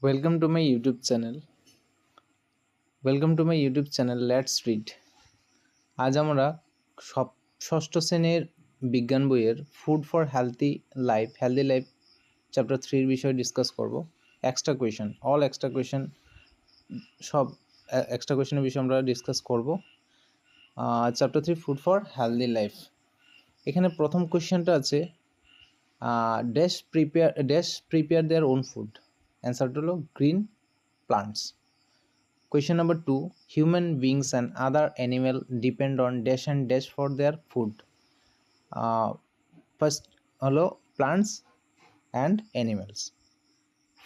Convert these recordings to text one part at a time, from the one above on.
Welcome to my YouTube channel let's read. আজ আমরা সব ষষ্ঠ শ্রেণীর বিজ্ঞান বইয়ের food for healthy life chapter 3 বিষয়ে ডিসকাস করব। এক্সট্রা কোয়েশন সব এক্সট্রা কোয়েশনের বিষয়ে আমরা ডিসকাস করব। Chapter 3 food for healthy life. এখানে প্রথম কোয়েশনটা আছে প্রিপেয়ার দেয়ার ওন ফুড। অ্যান্সারটা হলো green plants. Question number 2. Human beings and other animal depend on dash and dash for their food. First, hello, plants and animals.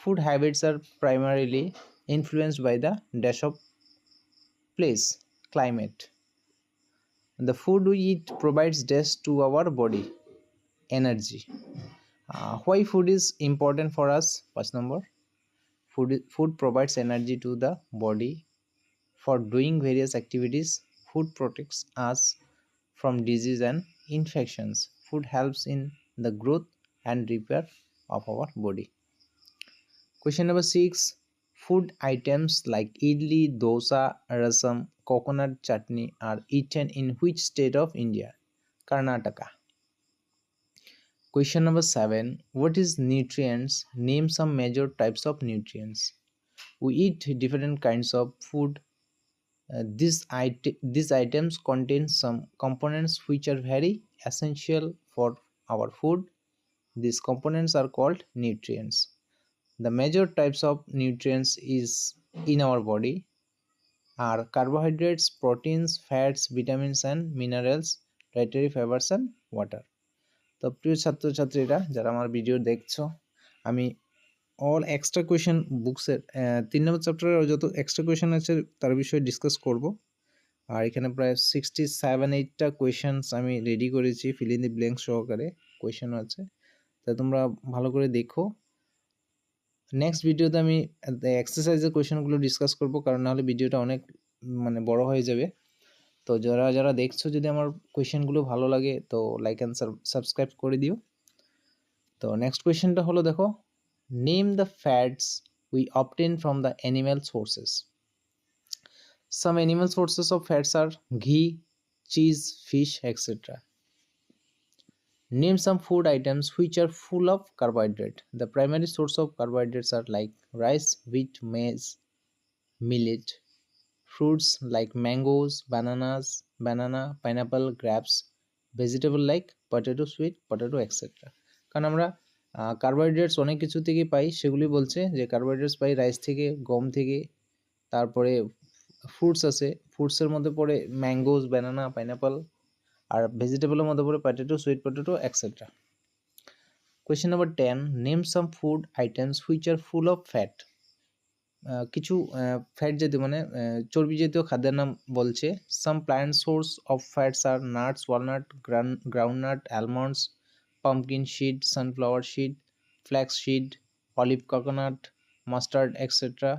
Food habits are primarily influenced by the dash of place, climate. The food we eat provides dash to our body, energy. Why food is important for us? First number, food provides energy to the body. For doing various activities, food protects us from disease and infections. Food helps in the growth and repair of our body. Question number 6. Food items like idli, dosa, rasam, coconut chutney are eaten in which state of India? Karnataka. Question number 7. What is nutrients? Name some major types of nutrients. We eat different kinds of food. These items contain some components which are very essential for our food. These components are called nutrients. The major types of nutrients is in our body are carbohydrates, proteins, fats, vitamins and minerals, dietary fibers and water. তো প্রিয় ছাত্রছাত্রীরা যারা আমার video দেখছো, আমি all extra question বুকসের 3 নম্বর চ্যাপ্টারের যত extra question আছে তার বিষয়ে ডিসকাস করব। আর এখানে প্রায় 67-8টা কোয়েশনস আমি রেডি করেছি, ফিল ইন দি ব্ল্যাঙ্ক সহকারে কোয়েশনও আছে, তাই তোমরা ভালো করে দেখো। নেক্সট ভিডিওতে আমি এক্সারসাইজের কোয়েশনগুলো ডিসকাস করব, কারণ নাহলে ভিডিওটা অনেক বড় হয়ে যাবে। তো যারা যারা দেখছো, যদি আমার কোয়েশনগুলো ভালো লাগে তো লাইক অ্যান্ড সাবস্ক্রাইব করে দিও। তো নেক্সট কোয়েশনটা হলো, দেখো, name the fats we obtain from the animal sources. Some animal sources of fats are ghee, cheese, fish, etc. Name some food items which are full of carbohydrate. The primary source of carbohydrates are like rice, wheat, maize, millet. Fruits like mangoes, banana, pineapple, grapes. Vegetable like potato, sweet potato, etc. কারণ আমরা carbohydrates অনেক কিছু থেকে পাই, সেগুলি বলছে যে carbohydrates পাই rice থেকে, গম থেকে, তারপরে ফ্রুটস আছে, ফ্রুটসের মধ্যে পড়ে ম্যাঙ্গোজ, ব্যানানা, পাইনাপল, আর ভেজিটেবলের মধ্যে পড়ে potato, sweet potato, etcetera. Question number 10. Name some food items which are full of fat. কিছু ফ্যাট জাতীয় চর্বি জাতীয় খাদ্যের নাম বলছে। Some plant source of fats are nuts, walnut, groundnut, almonds, pumpkin seed, sunflower seed, flax seed, olive, coconut, mustard, etcetera.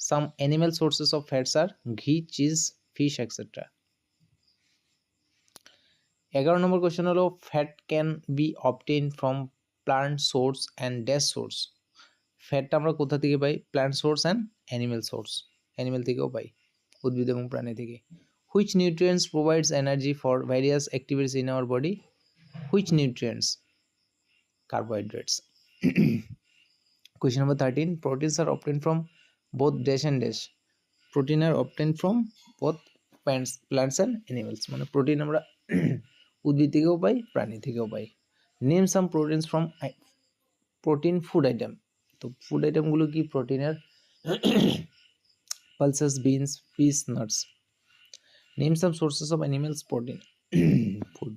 Some animal sources of fats are ghee, cheese, fish, etc. 11 number question হলো, fat can be obtain from plant source and dash source. ফ্যাটটা আমরা কোথা থেকে পাই? Plant source and animal source. Animal থেকেও পাই, উদ্ভিদ এবং প্রাণী থেকে। Which nutrients provides energy for various activities in our body? Which nutrients? Carbohydrates. Question number 13. Proteins are obtained from both dash and dash. Protein are obtained from both plants and animals. মানে protein আমরা উদ্ভিদ থেকেও পাই, প্রাণী থেকেও পাই। Name some proteins from protein food item. তো food আইটেমগুলো কি প্রোটিনের? pulses, beans, peas, nuts. Name some sources of animals protein food.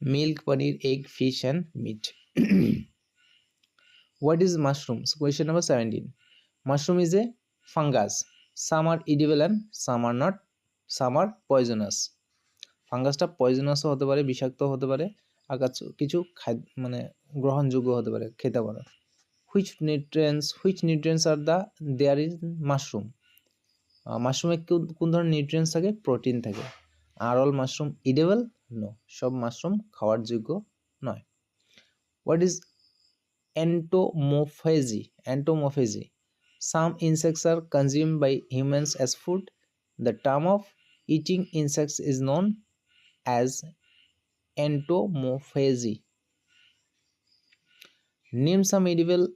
Milk, paneer, egg, fish and meat. What is mushrooms? Question number 17. Mushroom is a fungus. Some are edible and some are not. Some are poisonous. ফাঙ্গাসটা পয়জনাসও হতে পারে, বিষাক্ত হতে পারে, আর কিছু গ্রহণযোগ্য হতে পারে, খেতে পারে। Which nutrients are there in mushroom. মাশরুমে কোন ধরনের নিউট্রিয়েন্টস থাকে? প্রোটিন থাকে। Are all mushroom edible? No, সব মাশরুম খাওয়ার যোগ্য নয়। What is entomophagy. Entomophagy. Some insects are consumed by humans as food. The term of eating insects is known as entomophagy. Name some edible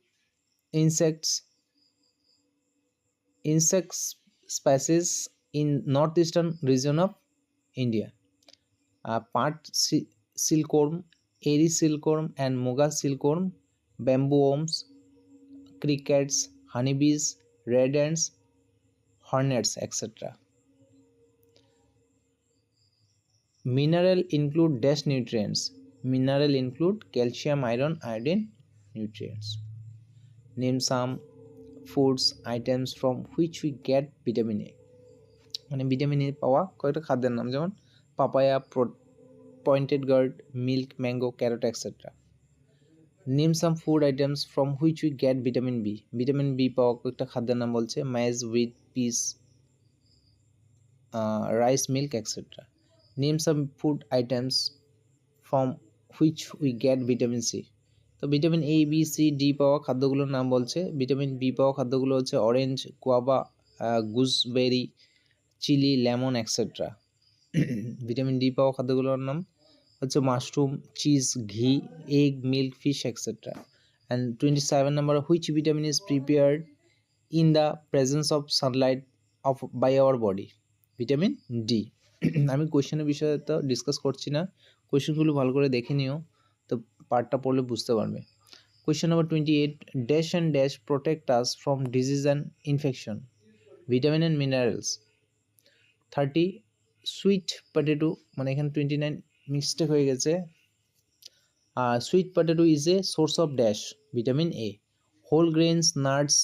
insects insect species in northeastern region of India. Silkworm, airy silkworm, and Muga silkworm, bamboo worms, crickets, honeybees, red ants, hornets, etc. Mineral include dash nutrients. Mineral include calcium, iron, iodine nutrients. Name some foods items from which we get vitamin A. মানে vitamin A পাওয়া কয়েকটা খাদ্যের নাম, যেমন papaya, pointed gourd, milk, mango, carrot, etcetera. Name some food items from which we get vitamin B. Vitamin B পাওয়া কয়েকটা খাদ্যের নাম বলছে, maize, wheat, peas, rice, milk, etcetera. Name some food items from which we get vitamin C. তো vitamin A, B, C, D পাওয়া খাদ্যগুলোর নাম বলছে। ভিটামিন বি পাওয়া খাদ্যগুলো হচ্ছে orange, guava, gooseberry, chilli, lemon, etcetera. Vitamin D পাওয়া খাদ্যগুলোর নাম হচ্ছে mushroom, cheese, ghee, egg, milk, fish, etcetera. And 27 number, which vitamin is prepared in the presence of sunlight of by our body. Vitamin D. আমি কোয়েশ্চেনের বিষয়ে তো discuss করছি না, কোয়েশ্চেনগুলো ভালো করে দেখে নিও, তো পার্টটা পড়লে বুঝতে পারবে। Question number 28, dash and dash protect us from disease and infection. Vitamin and minerals. 30, sweet potato, মানে এখানে 29 মিস্টেক হয়ে গেছে। Sweet potato is a source of dash, vitamin A. Whole grains, nuts,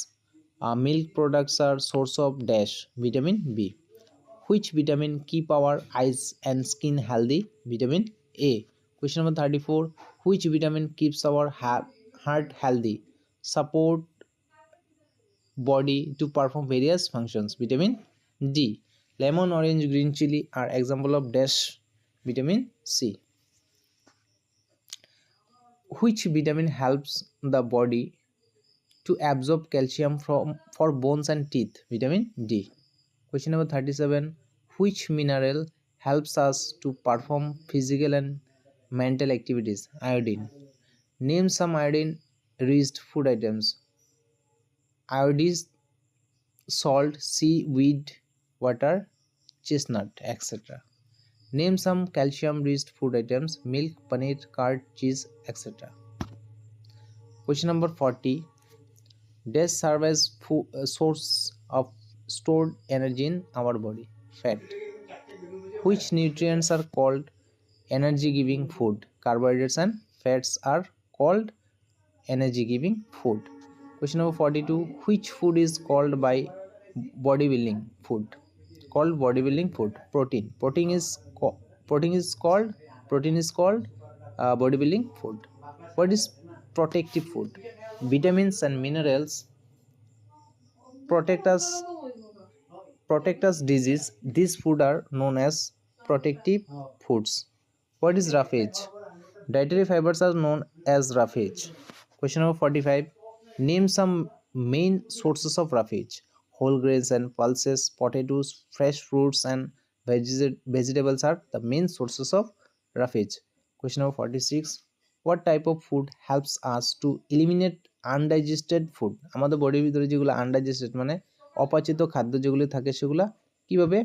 milk products are source of dash, vitamin B. Which vitamin keep our eyes and skin healthy? Vitamin A. Question number 34. Which vitamin keeps our heart healthy? Support body to perform various functions. Vitamin D. Lemon, orange, green chili are example of dash, vitamin C. Which vitamin helps the body to absorb calcium for bones and teeth? Vitamin D. Question number 37. Which mineral helps us to perform physical and mental activities? Iodine. Name some iodine-rich food items. Iodized salt, seaweed, water, chestnut, etc. Name some calcium-rich food items. Milk, paneer, curd, cheese, etc. Question number 40. Dash serve as source of stored energy in our body. Fat. Which nutrients are called energy giving food? Carbohydrates and fats are called energy giving food. Question number 42. Which food is called by bodybuilding food? Called bodybuilding food. Protein. Protein is called bodybuilding food. What is protective food? Vitamins and minerals protect us disease. These food are known as protective foods. What is roughage? Dietary fibers are known as roughage. Question number 45. Name some main sources of roughage. Whole grains and pulses, potatoes, fresh fruits and vegetables are the main sources of roughage. Question number 46. What type of food helps us to eliminate undigested food? আমাদের বডির ভিতরে যেগুলো undigested মানে অপাচিত খাদ্য যেগুলো থাকে সেগুলো কিভাবে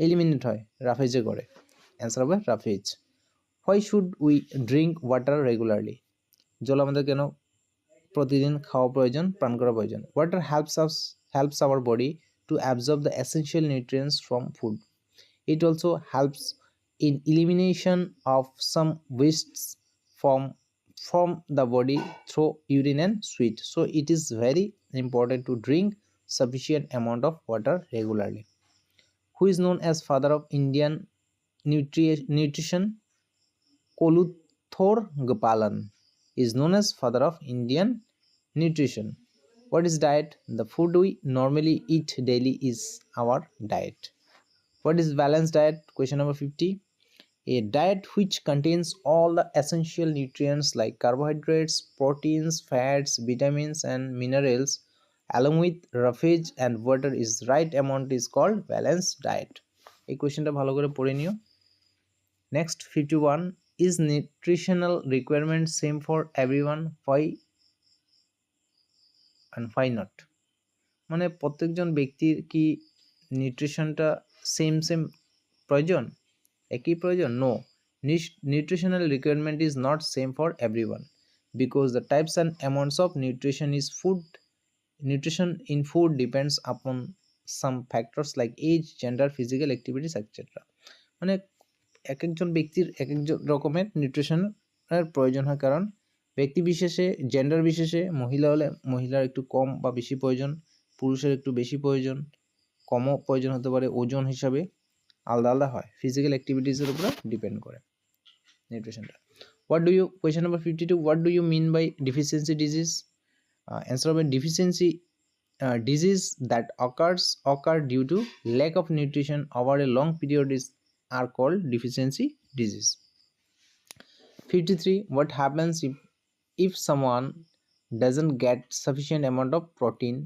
এলিমিনেট হয়? রাফেজে করে। অ্যান্সার হবে রাফেজ। Why should we drink water regularly? জল আমাদের কেন প্রতিদিন খাওয়া প্রয়োজন, পান করা প্রয়োজন? Water helps our body to absorb the essential nutrients from food. It also helps in elimination of some wastes from the body through urine and sweat. So it is very important to drink sufficient amount of water regularly. Who is known as father of Indian nutrition? Koluthor Gopalan is known as father of Indian nutrition. What is diet? The food we normally eat daily is our diet. What is balanced diet? Question number 50. A diet which contains all the essential nutrients like carbohydrates, proteins, fats, vitamins, and minerals, along with roughage and water is right amount is called balanced diet. এই কোশ্চেনটা ভালো করে পড়ে নিও। Next 51, is nutritional requirement same for everyone? Why and why not? মানে প্রত্যেকজন ব্যক্তির কি নিউট্রিশনটা সেম প্রয়োজন, একই প্রয়োজন? No, nutritional requirement is not same for everyone because the types and amounts of nutrition in food depends upon some factors like age, gender, physical activities, etc. মানে এক একজন ব্যক্তির এক এক রকমের নিউট্রিশনের প্রয়োজন হয়, কারণ ব্যক্তি বিশেষে, জেন্ডার বিশেষে, মহিলা হলে মহিলার একটু কম বা বেশি প্রয়োজন, পুরুষের একটু বেশি প্রয়োজন, কমও প্রয়োজন হতে পারে, ওজন হিসাবে আলাদা আলাদা হয়, ফিজিক্যাল অ্যাক্টিভিটিসের উপরে ডিপেন্ড করে নিউট্রিশনটা। question number 52, what do you mean by deficiency disease? Answer হবে deficiency disease that occur due to lack of nutrition over a long period are called deficiency disease. 53, what happens if someone doesn't get sufficient amount of protein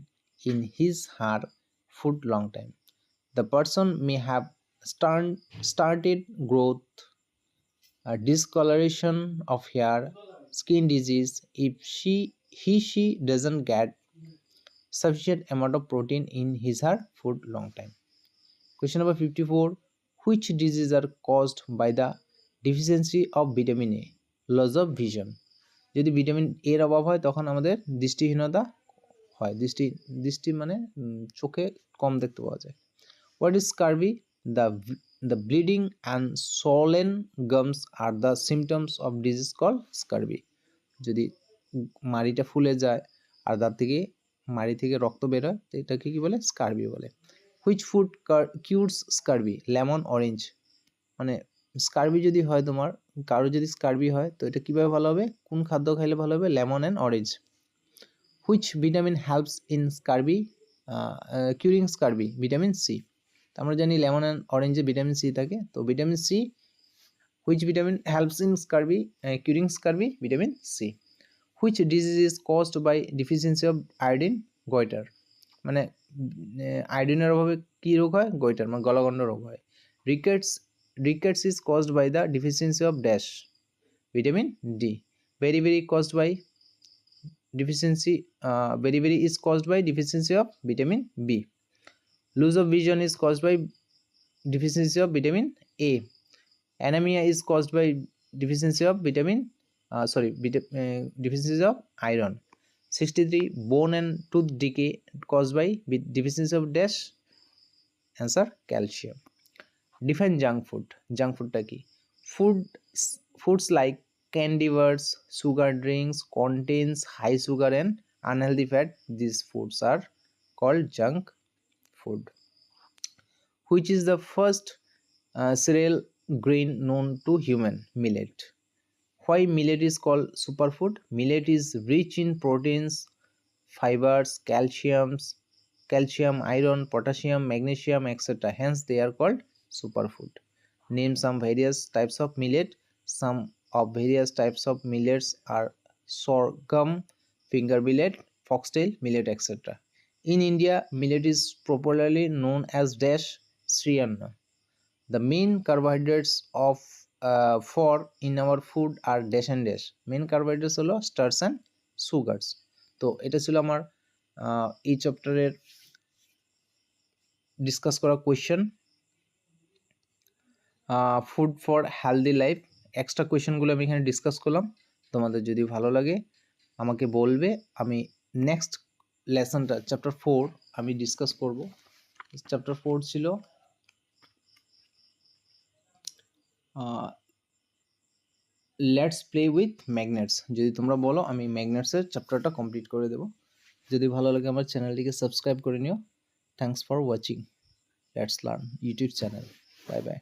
in his her food long time? The person may have started growth, discoloration of hair, skin disease if she doesn't get sufficient amount of protein in his her food long time. Question number 54, which diseases are caused by the deficiency of vitamin A? Loss of vision. যদি vitamin এর অভাব হয় তখন আমাদের দৃষ্টিহীনতা হয়, দৃষ্টি মানে চোখে কম দেখতে পাওয়া যায়। What is scurvy? The bleeding and swollen gums are the symptoms of disease called scurvy. যদি মাড়িটা ফুলে যায় আর তার থেকে মাড়ি থেকে রক্ত বের হয় তো এটাকে কি বলে? স্কারবি বলে। Which food কিউরস scurvy? Lemon, orange. মানে স্কারবি যদি হয়, তোমার কারো যদি স্কারবি হয় তো এটা কীভাবে ভালো হবে, কোন খাদ্য খাইলে ভালো হবে? Lemon and orange. Which vitamin helps in scurvy curing scurvy? Vitamin C. আমরা জানি লেমন অ্যান্ড অরেঞ্জে ভিটামিন সি থাকে, তো vitamin C. Which vitamin helps in scurvy curing scurvy? Vitamin C. Which disease is caused by deficiency of iodine? Goitre. মানে আয়োডিনের অভাবে কী রোগ হয়? গয়টার, মানে গলাগণ্ড রোগ হয়। Rickets is caused by the deficiency of dash? Vitamin D. Beriberi caused by deficiency beriberi is caused by deficiency of vitamin B. Loss of vision is caused by deficiency of vitamin A. Anemia is caused by deficiency of deficiency of iron. 63, bone and tooth decay caused by deficiency of dash? Answer, calcium. Define junk food. Junk food ta ki? Foods like candy bars, sugar drinks contains high sugar and unhealthy fat. These foods are called junk food. Which is the first cereal grain known to human? Millet. Why millet is called superfood? Millet is rich in proteins, fibers, calcium, iron, potassium, magnesium, etc. Hence they are called superfood. Name some various types of millet. Some of various types of millets are sorghum, finger millet, foxtail millet, etc. In India, millet is popularly known as dash? Sri Anna. The main carbohydrates of for in our food are dash and dash. Main carbohydrates হলো starch and sugars. তো এটা ছিল আমার এই চ্যাপ্টারের discuss করা question, food for healthy life. Extra কোয়েশ্চেনগুলো আমি এখানে ডিসকাস করলাম। তোমাদের যদি ভালো লাগে আমাকে বলবে, আমি নেক্সট লেসনটা চ্যাপ্টার 4 আমি ডিসকাস করব। চ্যাপ্টার 4 ছিল লেটস প্লে উইথ ম্যাগনেটস। যদি তোমরা বলো আমি ম্যাগনেটসের চ্যাপ্টারটা কমপ্লিট করে দেবো। যদি ভালো লাগে আমার চ্যানেলটিকে সাবস্ক্রাইব করে নিও। Thanks for watching let's learn YouTube channel. Bye bye.